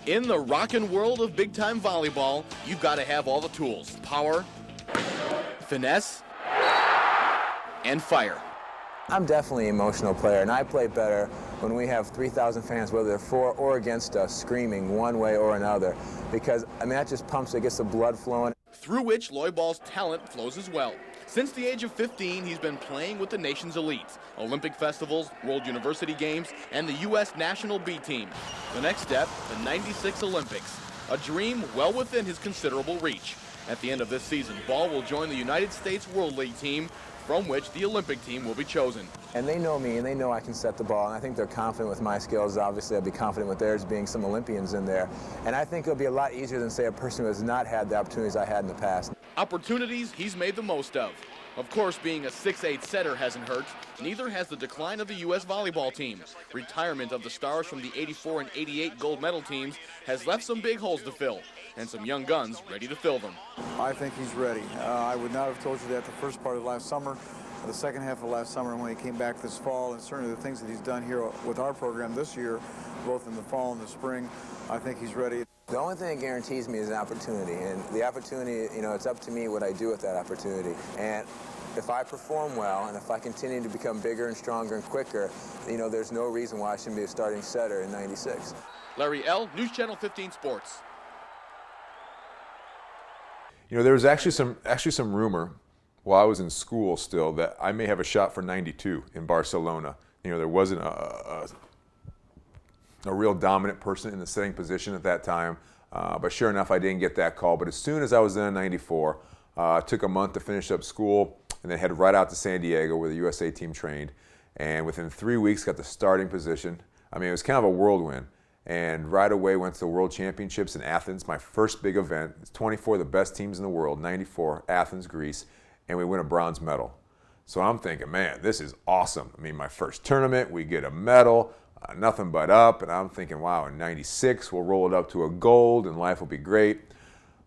In the rockin' world of big-time volleyball, you've got to have all the tools: power, finesse, and fire. I'm definitely an emotional player, and I play better when we have 3,000 fans, whether they're for or against us, screaming one way or another, because, I mean, that just pumps, it gets the blood flowing. Through which Lloy Ball's talent flows as well. Since the age of 15, he's been playing with the nation's elites, Olympic festivals, World University Games, and the U.S. National B team. The next step, the '96 Olympics, a dream well within his considerable reach. At the end of this season, Ball will join the United States World League team, from which the Olympic team will be chosen. And they know me, and they know I can set the ball, and I think they're confident with my skills. Obviously, I'll be confident with theirs, being some Olympians in there. And I think it'll be a lot easier than, say, a person who has not had the opportunities I had in the past. Opportunities he's made the most of. Of course, being a 6'8" setter hasn't hurt. Neither has the decline of the U.S. volleyball team. Retirement of the stars from the '84 and '88 gold medal teams has left some big holes to fill, and some young guns ready to fill them. I think he's ready. I would not have told you that the first part of last summer, the second half of last summer when he came back this fall, and certainly the things that he's done here with our program this year, both in the fall and the spring, I think he's ready. The only thing that guarantees me is an opportunity, and the opportunity, you know, it's up to me what I do with that opportunity. And if I perform well, and if I continue to become bigger and stronger and quicker, you know, there's no reason why I shouldn't be a starting setter in '96. Larry L., News Channel 15 Sports. You know, there was actually some rumor while I was in school still that I may have a shot for '92 in Barcelona. You know, there wasn't a real dominant person in the setting position at that time, but sure enough, I didn't get that call. But as soon as I was in '94, it took a month to finish up school, and then headed right out to San Diego where the USA team trained. And within 3 weeks, got the starting position. I mean, it was kind of a whirlwind. And right away went to the World Championships in Athens, my first big event. It's 24 of the best teams in the world, '94, Athens, Greece, and we win a bronze medal. So I'm thinking, man, this is awesome. I mean, my first tournament, we get a medal, nothing but up. And I'm thinking, wow, in '96, we'll roll it up to a gold and life will be great.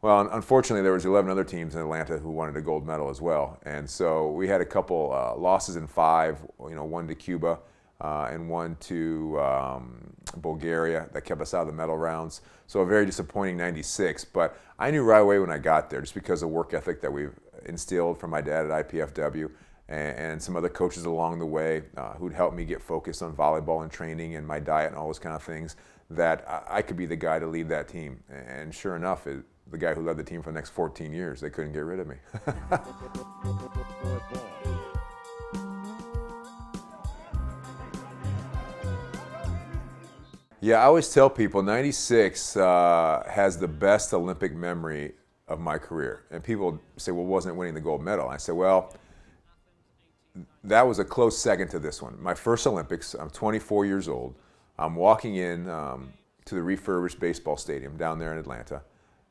Well, unfortunately, there was 11 other teams in Atlanta who wanted a gold medal as well. And so we had a couple losses in 5, you know, one to Cuba and one to Bulgaria that kept us out of the medal rounds. So a very disappointing '96. But I knew right away when I got there, just because of work ethic that we've instilled from my dad at IPFW and some other coaches along the way who'd helped me get focused on volleyball and training and my diet and all those kind of things, that I could be the guy to lead that team. And sure enough, the guy who led the team for the next 14 years, they couldn't get rid of me. Yeah, I always tell people '96 has the best Olympic memory of my career. And people say, well, wasn't it winning the gold medal? I say, well, that was a close second to this one. My first Olympics, I'm 24 years old. I'm walking in to the refurbished baseball stadium down there in Atlanta.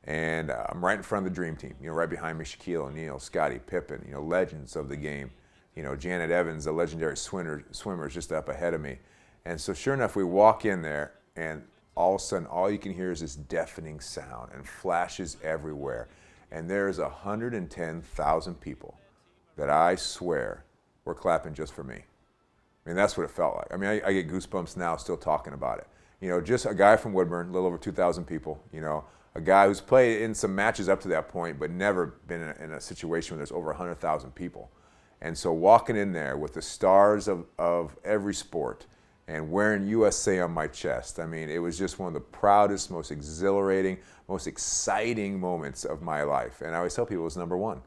And I'm right in front of the dream team, you know, right behind me, Shaquille O'Neal, Scottie Pippen, you know, legends of the game. You know, Janet Evans, the legendary swimmer, is just up ahead of me. And so sure enough, we walk in there, and all of a sudden, all you can hear is this deafening sound and flashes everywhere. And there's 110,000 people that I swear were clapping just for me. I mean, that's what it felt like. I mean, I get goosebumps now still talking about it. You know, just a guy from Woodburn, a little over 2,000 people, you know, a guy who's played in some matches up to that point, but never been in a situation where there's over 100,000 people. And so walking in there with the stars of every sport and wearing USA on my chest, I mean, it was just one of the proudest, most exhilarating, most exciting moments of my life. And I always tell people it was number one.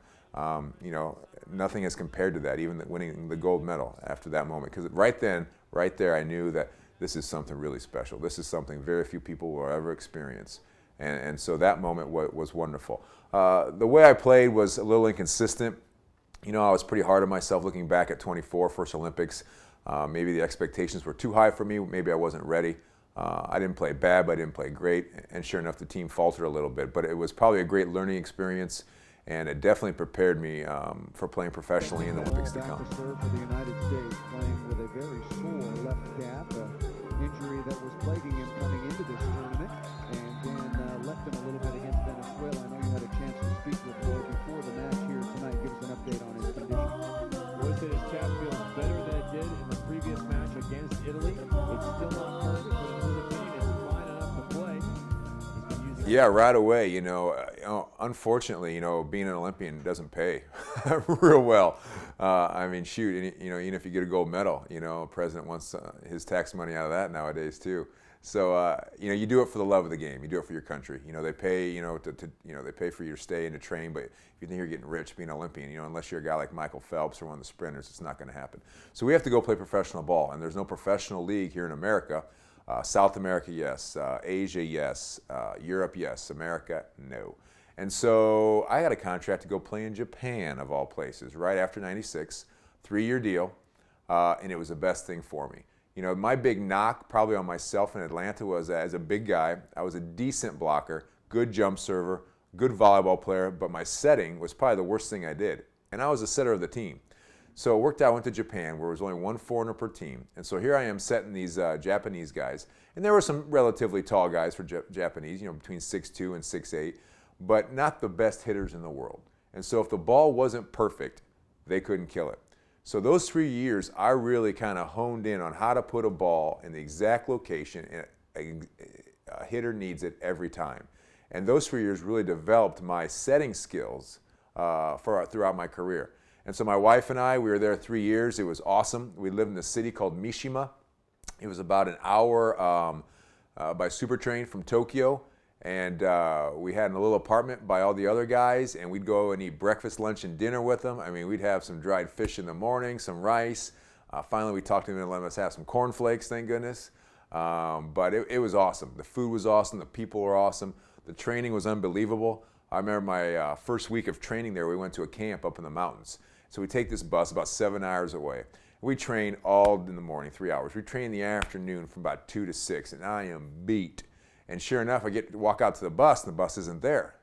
You know, nothing has compared to that, even winning the gold medal after that moment. Because right then, right there, I knew that this is something really special. This is something very few people will ever experience. And so that moment was wonderful. The way I played was a little inconsistent. You know, I was pretty hard on myself looking back at 24, first Olympics. Maybe the expectations were too high for me. Maybe I wasn't ready. I didn't play bad, but I didn't play great. And sure enough, the team faltered a little bit. But it was probably a great learning experience, and it definitely prepared me for playing professionally in the Olympics to come. Serve for the United States, playing with a very sore left calf, an injury that was plaguing him coming into this tournament, and then left him a little bit against Venezuela. I know you had a chance to speak with Lloyd before the match here tonight. Give us an update on his condition. Lloyd said his calf feels better than it did in the previous match against Italy. It's still not perfect, but in his opinion, it's fine enough to play. Yeah, right away. Unfortunately, being an Olympian doesn't pay real well. I mean, shoot, even if you get a gold medal, a president wants his tax money out of that nowadays too. So, you do it for the love of the game. You do it for your country. They pay, they pay for your stay and to train. But if you think you're getting rich being an Olympian, unless you're a guy like Michael Phelps or one of the sprinters, it's not going to happen. So we have to go play professional ball, and there's no professional league here in America. South America, yes. Asia, yes. Europe, yes. America, no. And so I had a contract to go play in Japan, of all places, right after '96, 3-year deal, and it was the best thing for me. My big knock probably on myself in Atlanta was as a big guy, I was a decent blocker, good jump server, good volleyball player, but my setting was probably the worst thing I did. And I was the setter of the team. So it worked out, I went to Japan where there was only one foreigner per team. And so here I am setting these Japanese guys. And there were some relatively tall guys for Japanese, between 6'2" and 6'8", but not the best hitters in the world. And so if the ball wasn't perfect, they couldn't kill it. So those 3 years, I really kind of honed in on how to put a ball in the exact location and a hitter needs it every time. And those 3 years really developed my setting skills throughout my career. And so my wife and I, we were there 3 years. It was awesome. We lived in a city called Mishima. It was about an hour by super train from Tokyo. And we had a little apartment by all the other guys, and we'd go and eat breakfast, lunch, and dinner with them. I mean, we'd have some dried fish in the morning, some rice. Finally, we talked to them and let us have some cornflakes, thank goodness. But it was awesome. The food was awesome. The people were awesome. The training was unbelievable. I remember my first week of training there, we went to a camp up in the mountains. So we take this bus about 7 hours away. We train all in the morning, 3 hours. We train in the afternoon from about 2 to 6, and I am beat. And sure enough, I get to walk out to the bus, and the bus isn't there.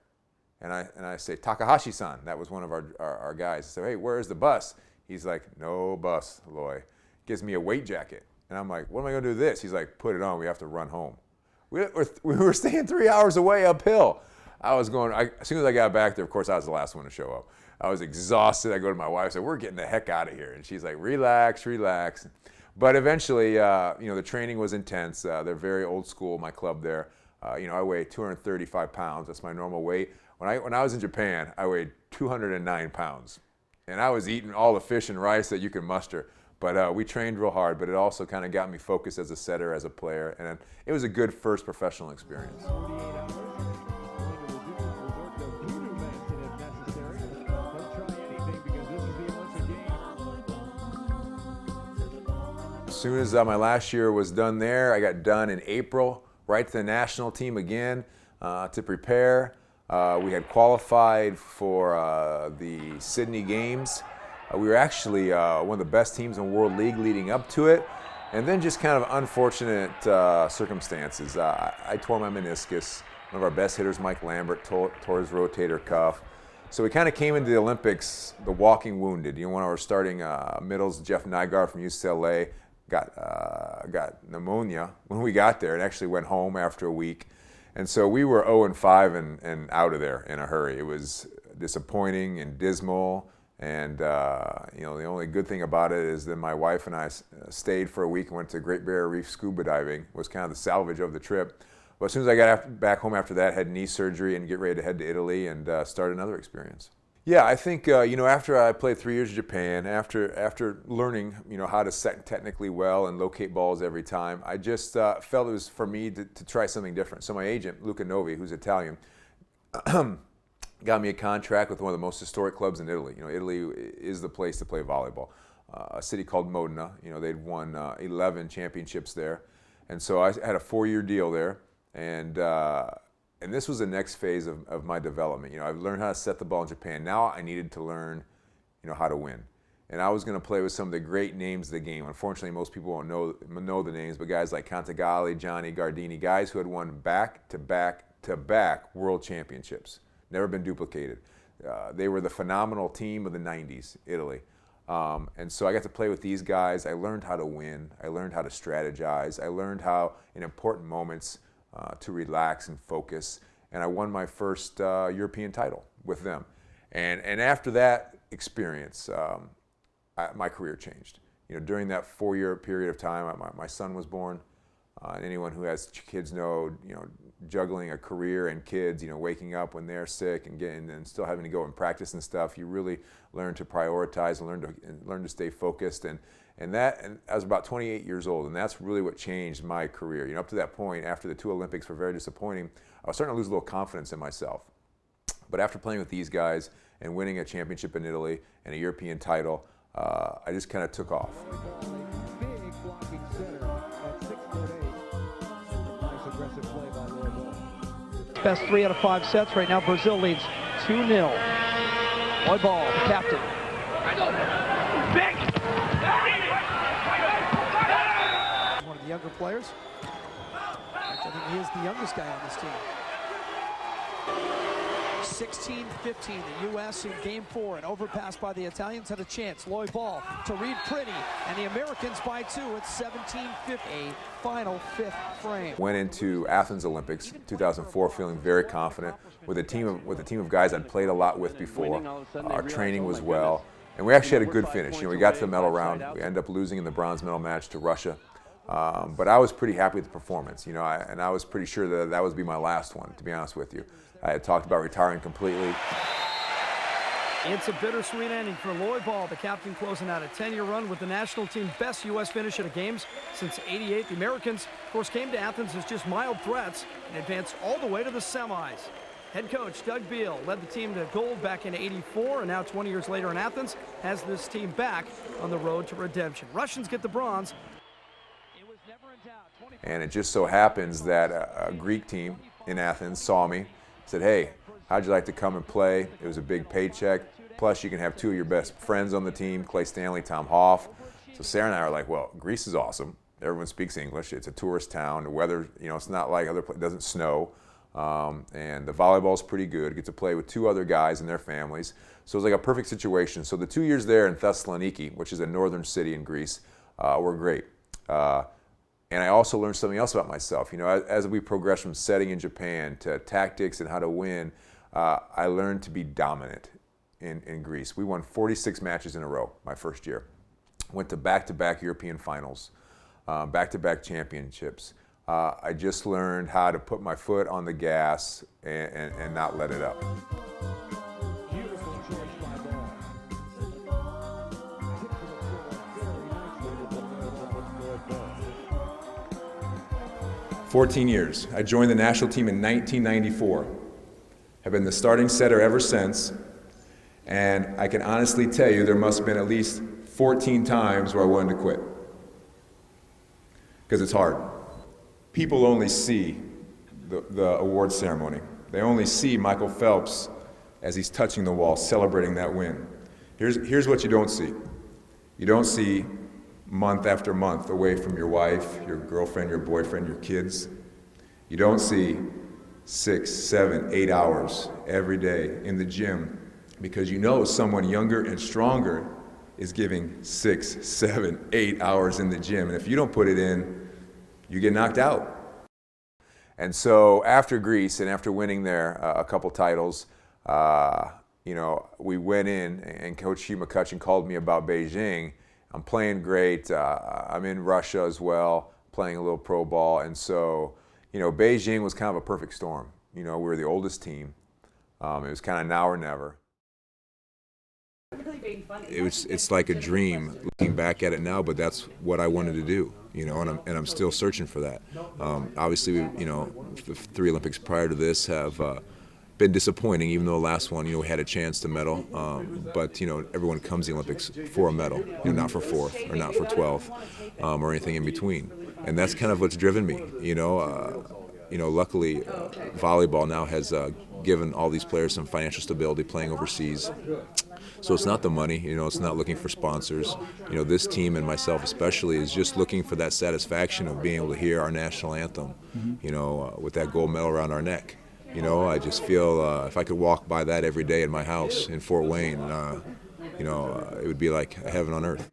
And I say, Takahashi-san, that was one of our guys. I say, hey, where's the bus? He's like, no bus, Lloy. Gives me a weight jacket. And I'm like, what am I going to do with this? He's like, put it on, we have to run home. We were staying 3 hours away uphill. As soon as I got back there, of course, I was the last one to show up. I was exhausted. I go to my wife and say, we're getting the heck out of here. And she's like, relax, relax. But eventually, the training was intense. They're very old school, my club there. I weigh 235 pounds. That's my normal weight. When I was in Japan, I weighed 209 pounds. And I was eating all the fish and rice that you can muster. But we trained real hard, but it also kind of got me focused as a setter, as a player. And it was a good first professional experience. As soon as my last year was done there, I got done in April, right to the national team again to prepare. We had qualified for the Sydney Games. We were actually one of the best teams in World League leading up to it. And then just kind of unfortunate circumstances. I tore my meniscus. One of our best hitters, Mike Lambert, tore his rotator cuff. So we kind of came into the Olympics, the walking wounded. One of our starting middles, Jeff Nygaard from UCLA, got pneumonia when we got there and actually went home after a week. And so we were 0-5 and out of there in a hurry. It was disappointing and dismal. And the only good thing about it is that my wife and I stayed for a week and went to Great Barrier Reef scuba diving. Was kind of the salvage of the trip. But as soon as I got back home after that, had knee surgery and get ready to head to Italy and start another experience. Yeah, I think after I played 3 years in Japan, after learning how to set technically well and locate balls every time, I just felt it was for me to try something different. So my agent, Luca Novi, who's Italian, got me a contract with one of the most historic clubs in Italy. Italy is the place to play volleyball. A city called Modena. They'd won 11 championships there, and so I had a 4-year deal there. And this was the next phase of my development. I've learned how to set the ball in Japan. Now I needed to learn, how to win. And I was going to play with some of the great names of the game. Unfortunately, most people won't know the names, but guys like Cantagalli, Johnny Gardini, guys who had won back-to-back world championships. Never been duplicated. They were the phenomenal team of the 90s, Italy. And so I got to play with these guys. I learned how to win. I learned how to strategize. I learned how, in important moments, to relax and focus. And I won my first European title with them. And after that experience, my career changed. During that 4-year period of time, my son was born. And anyone who has kids know, juggling a career and kids, waking up when they're sick and still having to go and practice and stuff. You really learn to prioritize and learn to stay focused. And I was about 28 years old, and that's really what changed my career. Up to that point, after the 2 Olympics were very disappointing, I was starting to lose a little confidence in myself. But after playing with these guys and winning a championship in Italy and a European title, I just kind of took off. Big blocking center at 6'8". Nice aggressive play by Lloy Ball. Best 3 out of 5 sets right now. Brazil leads 2-0. Lloy Ball, the captain. One of the younger players. Actually, I think he is the youngest guy on this team. 16-15, the U.S. in Game 4, an overpass by the Italians had a chance. Lloy Ball to read pretty, and the Americans by 2. It's 17-15, a final 5th frame. Went into Athens Olympics 2004 feeling very confident with a team of guys I'd played a lot with before. Our training was well, and we actually had a good finish. We got to the medal round. We ended up losing in the bronze medal match to Russia. But I was pretty happy with the performance, and I was pretty sure that would be my last one, to be honest with you. I had talked about retiring completely. It's a bittersweet ending for Lloy Ball, the captain, closing out a 10-year run with the national team best U.S. finish at a games since '88. The Americans, of course, came to Athens as just mild threats and advanced all the way to the semis. Head coach Doug Beal led the team to gold back in '84, and now 20 years later in Athens has this team back on the road to redemption. Russians get the bronze. It was never in doubt. And it just so happens that a Greek team in Athens saw me, said, "Hey, how'd you like to come and play?" It was a big paycheck. Plus, you can have 2 of your best friends on the team, Clay Stanley, Tom Hoff. So Sarah and I are like, well, Greece is awesome. Everyone speaks English. It's a tourist town. The weather, it's not like other places. It doesn't snow. And the volleyball's pretty good. Get to play with 2 other guys and their families. So it was like a perfect situation. So the 2 years there in Thessaloniki, which is a northern city in Greece, were great. And I also learned something else about myself. As we progressed from setting in Japan to tactics and how to win, I learned to be dominant in Greece. We won 46 matches in a row my first year. Went to back-to-back European finals, back-to-back championships. I just learned how to put my foot on the gas and not let it up. Beautiful choice by Ball. 14 years. I joined the national team in 1994. Have been the starting setter ever since. And I can honestly tell you there must have been at least 14 times where I wanted to quit. Because it's hard. People only see the award ceremony. They only see Michael Phelps as he's touching the wall, celebrating that win. Here's what you don't see. You don't see month after month away from your wife, your girlfriend, your boyfriend, your kids. You don't see 6, 7, 8 hours every day in the gym because someone younger and stronger is giving 6, 7, 8 hours in the gym. And if you don't put it in, you get knocked out. And so after Greece and after winning there a couple titles, we went in and Coach Hugh McCutcheon called me about Beijing. I'm playing great. I'm in Russia as well, playing a little pro ball. And so, Beijing was kind of a perfect storm. We were the oldest team. It was kind of now or never. It's like a dream looking back at it now, but that's what I wanted to do, and I'm still searching for that. Obviously, the 3 Olympics prior to this have been disappointing, even though the last one, we had a chance to medal. But everyone comes to the Olympics for a medal, not for 4th or not for 12th or anything in between. And that's kind of what's driven me. Luckily, volleyball now has given all these players some financial stability playing overseas. So it's not the money, it's not looking for sponsors. This team and myself especially is just looking for that satisfaction of being able to hear our national anthem, with that gold medal around our neck. I just feel if I could walk by that every day in my house in Fort Wayne, it would be like heaven on earth.